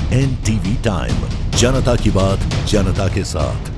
NTV time, जनता की बात जनता के साथ।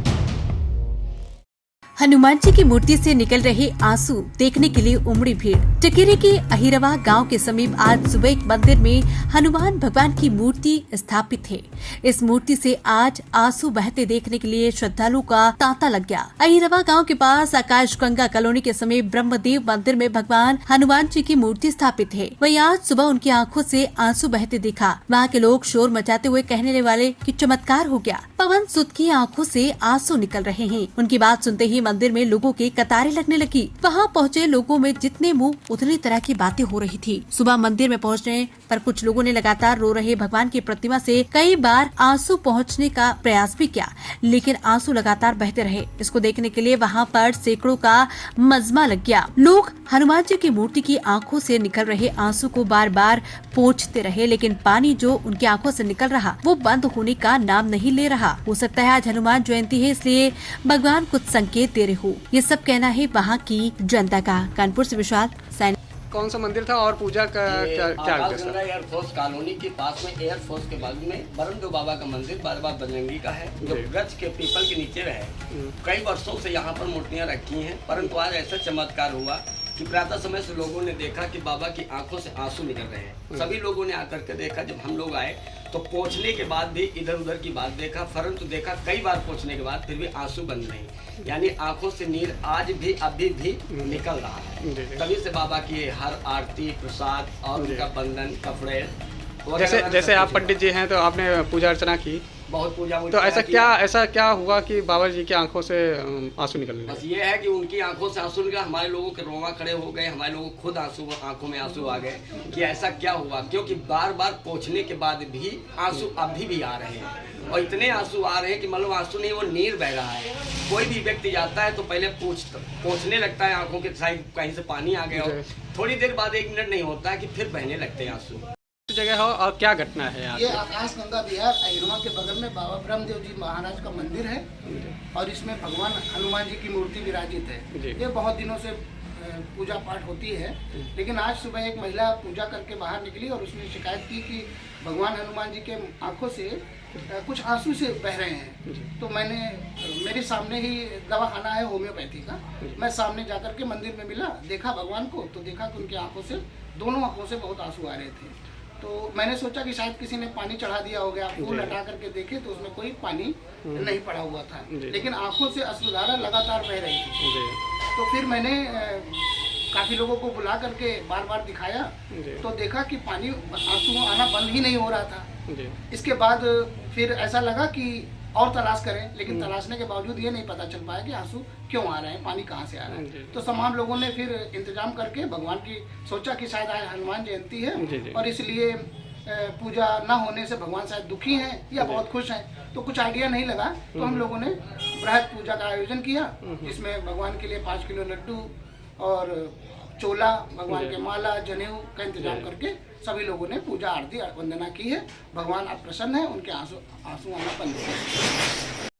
हनुमान जी की मूर्ति से निकल रहे आंसू देखने के लिए उमड़ी भीड़। टिकेरी के अहिरवा गांव के समीप आज सुबह एक मंदिर में हनुमान भगवान की मूर्ति स्थापित है। इस मूर्ति से आज आंसू बहते देखने के लिए श्रद्धालुओं का तांता लग गया। अहिरवा गांव के पास आकाशगंगा कॉलोनी के समीप ब्रह्मदेव मंदिर में भगवान हनुमान जी की मूर्ति स्थापित है। वहीं आज सुबह उनकी आंखों से आंसू बहते दिखा। वहाँ के लोग शोर मचाते हुए कहने वाले कि चमत्कार हो गया। पवन सुत की आंखों से आंसू निकल रहे हैं। उनकी बात सुनते ही मंदिर में लोगों की कतारें लगने लगी। वहां पहुंचे लोगों में जितने मुंह उतनी तरह की बातें हो रही थी। सुबह मंदिर में पहुंचने पर कुछ लोगों ने लगातार रो रहे भगवान की प्रतिमा से कई बार आंसू पहुंचने का प्रयास भी किया, लेकिन आंसू लगातार बहते रहे। इसको देखने के लिए वहां पर सैकड़ों का मजमा लग गया। लोग हनुमान जी की मूर्ति की आंखों से निकल रहे आंसू को बार बार पोंछते रहे, लेकिन पानी जो उनकी आंखों से निकल रहा वो बंद होने का नाम नहीं ले रहा। हो सकता है आज हनुमान जयंती है, इसलिए भगवान कुछ संकेत दे रहे हो। ये सब कहना है वहाँ की जनता का। कानपुर से विशाल सैनी। कौन सा मंदिर था और पूजा का क्या गंगा एयरफोर्स कॉलोनी के पास में एयरफोर्स के बाजू में बरमदेव बाबा का मंदिर बाबा बजरंगी का है, जो गज के पीपल के नीचे रहे। कई वर्षों से यहाँ पर मूर्तियाँ रखी हैं, परंतु आज ऐसा चमत्कार हुआ कि प्रातः समय से लोगों ने देखा कि बाबा की आंखों से आंसू निकल रहे हैं। सभी लोगों ने आकर के देखा। जब हम लोग आए तो पहुंचने के बाद भी इधर उधर की बात देखा, परंतु देखा कई बार पहुंचने के बाद फिर भी आंसू बंद नहीं, यानी आंखों से नीर आज भी अभी भी निकल रहा है। तभी से बाबा की हर आरती प्रसाद और उनका बंधन कपड़े जैसे आप पंडित जी हैं तो आपने पूजा अर्चना की, बहुत पूजा। तो ऐसा क्या हुआ कि बाबा जी की आंखों से आंसू निकलने लगे? बस ये है कि उनकी आंखों से आंसू निकला, हमारे लोगों के रोंवा खड़े हो गए, हमारे लोगों खुद आंखों में आंसू आ गए कि ऐसा क्या हुआ, क्योंकि बार बार पोंछने के बाद भी आंसू अभी भी आ रहे हैं। और इतने आंसू आ रहे हैं कि मतलब आंसू नहीं, वो नीर बह रहा है। कोई भी व्यक्ति जाता है तो पहले पोंछने लगता है आंखों के साइड, कहीं से पानी आ गया हो, थोड़ी देर बाद 1 मिनट नहीं होता है कि फिर बहने लगते हैं आंसू। जगह हो और क्या घटना है यहाँ? ये आकाश गंगा विहार अहिरवा के बगल में बाबा ब्रह्मदेव जी महाराज का मंदिर है और इसमें भगवान हनुमान जी की मूर्ति विराजित है। ये बहुत दिनों से पूजा पाठ होती है, लेकिन आज सुबह एक महिला पूजा करके बाहर निकली और उसने शिकायत की कि भगवान हनुमान जी के आंखों से कुछ आंसू से बह रहे हैं। तो मेरे सामने ही दवाखाना है होम्योपैथी का, मैं सामने जाकर के मंदिर में मिला, देखा भगवान को, तो देखा कि उनकी आंखों से, दोनों आंखों से बहुत आंसू आ रहे थे। तो मैंने सोचा कि शायद किसी ने पानी चढ़ा दिया हो गया। फूल हटा करके देखे तो उसमें कोई पानी नहीं पड़ा हुआ था, लेकिन आंखों से अश्रुधारा लगातार बह रही थी। तो फिर मैंने काफ़ी लोगों को बुला करके बार बार दिखाया, तो देखा कि पानी आंसू आना बंद ही नहीं हो रहा था। इसके बाद फिर ऐसा लगा कि और तलाश करें, लेकिन तलाशने के बावजूद ये नहीं पता चल पाया कि आंसू क्यों आ रहे हैं, पानी कहाँ से आ रहा है। तो तमाम लोगों ने फिर इंतजाम करके भगवान की सोचा कि शायद आज हनुमान जयंती है और इसलिए पूजा ना होने से भगवान शायद दुखी हैं या बहुत खुश हैं। तो कुछ आइडिया नहीं लगा, तो हम लोगों ने बृहद पूजा का आयोजन किया, जिसमें भगवान के लिए 5 किलो लड्डू और चोला, भगवान के माला, जनेऊ का इंतजाम करके सभी लोगों ने पूजा आरती वंदना की है। भगवान अब प्रसन्न है, उनके आंसू आना बंद हो गए।